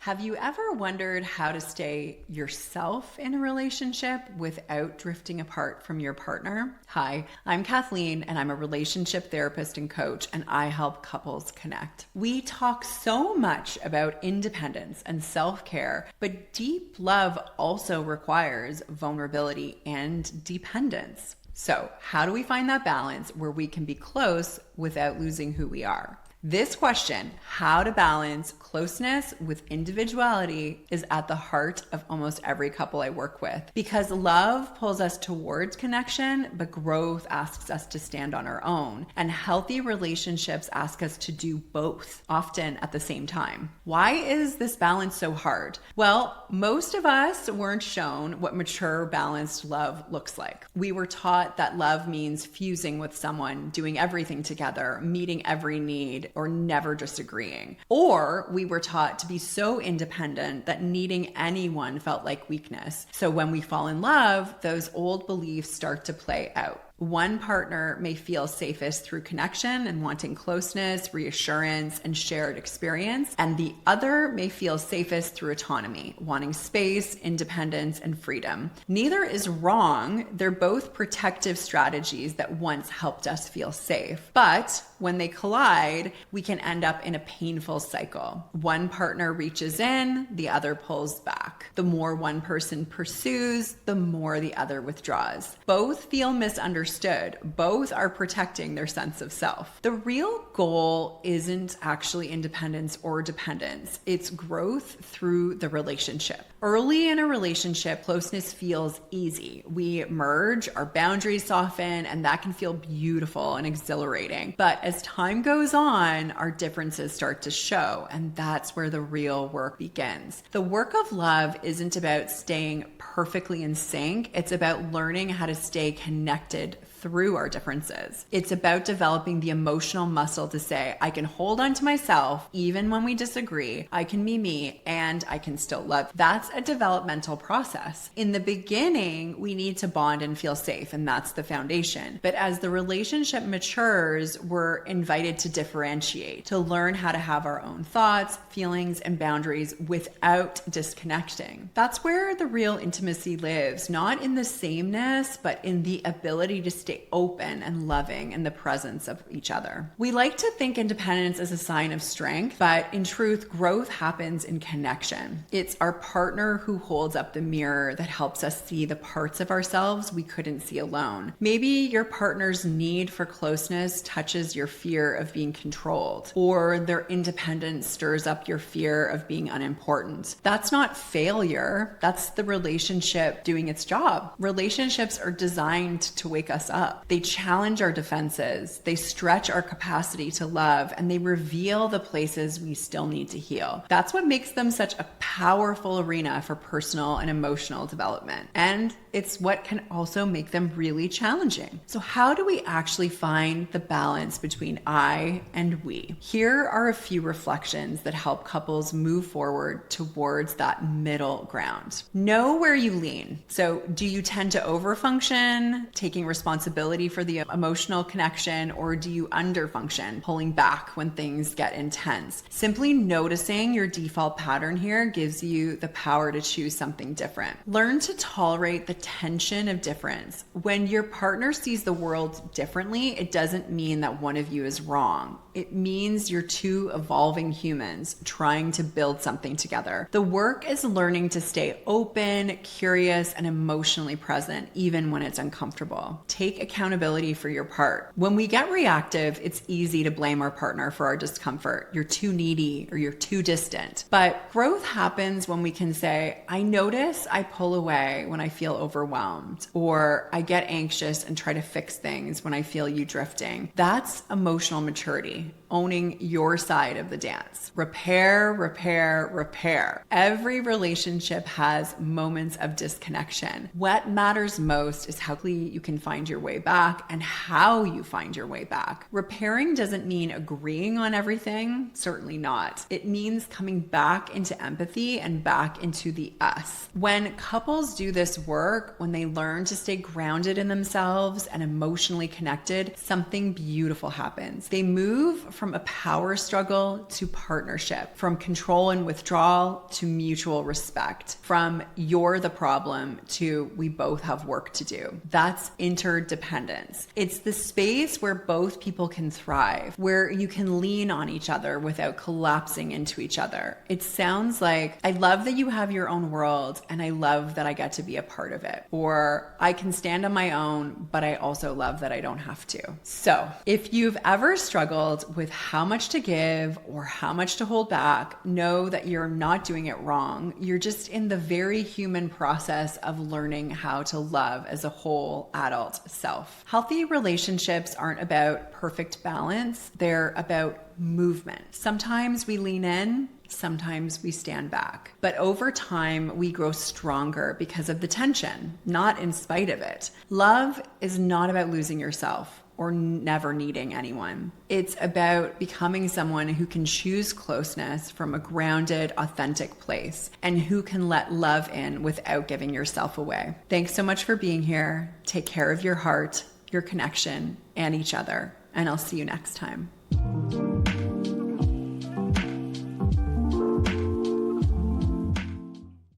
Have you ever wondered how to stay yourself in a relationship without drifting apart from your partner? Hi, I'm Kathleen, and I'm a relationship therapist and coach, and I help couples connect. We talk so much about independence and self-care, but deep love also requires vulnerability and dependence. So, how do we find that balance where we can be close without losing who we are? This question, how to balance closeness with individuality, is at the heart of almost every couple I work with, because love pulls us towards connection, but growth asks us to stand on our own, and healthy relationships ask us to do both, often at the same time. Why is this balance so hard? Well, most of us weren't shown what mature, balanced love looks like. We were taught that love means fusing with someone, doing everything together, meeting every need, or never disagreeing. Or we were taught to be so independent that needing anyone felt like weakness. So when we fall in love, those old beliefs start to play out. One partner may feel safest through connection and wanting closeness, reassurance, and shared experience, and the other may feel safest through autonomy, wanting space, independence, and freedom. Neither is wrong. They're both protective strategies that once helped us feel safe. But when they collide, we can end up in a painful cycle. One partner reaches in, the other pulls back. The more one person pursues, the more the other withdraws. Both feel misunderstood. Both are protecting their sense of self. The real goal isn't actually independence or dependence. It's growth through the relationship. Early in a relationship, closeness feels easy. We merge, our boundaries soften, and that can feel beautiful and exhilarating. But as time goes on, our differences start to show, and that's where the real work begins. The work of love isn't about staying perfectly in sync. It's about learning how to stay connected through our differences. It's about developing the emotional muscle to say, I can hold on to myself even when we disagree, I can be me, and I can still love. That's a developmental process. In the beginning, we need to bond and feel safe, and that's the foundation. But as the relationship matures, we're invited to differentiate, to learn how to have our own thoughts, feelings, and boundaries without disconnecting. That's where the real intimacy lives, not in the sameness, but in the ability to stay open and loving in the presence of each other. We like to think independence is a sign of strength, but in truth, growth happens in connection. It's our partner who holds up the mirror that helps us see the parts of ourselves we couldn't see alone. Maybe your partner's need for closeness touches your fear of being controlled, or their independence stirs up your fear of being unimportant. That's not failure. That's the relationship doing its job. Relationships are designed to wake us up. They challenge our defenses, they stretch our capacity to love, and they reveal the places we still need to heal. That's what makes them such a powerful arena for personal and emotional development. And it's what can also make them really challenging. So how do we actually find the balance between I and we? Here are a few reflections that help couples move forward towards that middle ground. Know where you lean. So do you tend to overfunction, taking responsibility for the emotional connection, or do you underfunction, pulling back when things get intense? Simply noticing your default pattern here gives you the power to choose something different. Learn to tolerate the tension of difference. When your partner sees the world differently, it doesn't mean that one of you is wrong. It means you're two evolving humans trying to build something together. The work is learning to stay open, curious, and emotionally present, even when it's uncomfortable. Take accountability for your part. When we get reactive, it's easy to blame our partner for our discomfort. You're too needy or you're too distant. But growth happens when we can say, I notice I pull away when I feel overwhelmed, or I get anxious and try to fix things when I feel you drifting. That's emotional maturity. Owning your side of the dance. Repair, repair, repair. Every relationship has moments of disconnection. What matters most is how quickly you can find your way back and how you find your way back. Repairing doesn't mean agreeing on everything, certainly not. It means coming back into empathy and back into the us. When couples do this work, work, when they learn to stay grounded in themselves and emotionally connected, something beautiful happens. They move from a power struggle to partnership, from control and withdrawal to mutual respect, from you're the problem to we both have work to do. That's interdependence. It's the space where both people can thrive, where you can lean on each other without collapsing into each other. It sounds like, I love that you have your own world and I love that I get to be a part of it. Or I can stand on my own, but I also love that I don't have to. So if you've ever struggled with how much to give or how much to hold back, know that you're not doing it wrong. You're just in the very human process of learning how to love as a whole adult self. Healthy relationships aren't about perfect balance. They're about movement. Sometimes we lean in, sometimes we stand back. But over time, we grow stronger because of the tension, not in spite of it. Love is not about losing yourself or never needing anyone. It's about becoming someone who can choose closeness from a grounded, authentic place and who can let love in without giving yourself away. Thanks so much for being here. Take care of your heart, your connection, and each other. And I'll see you next time.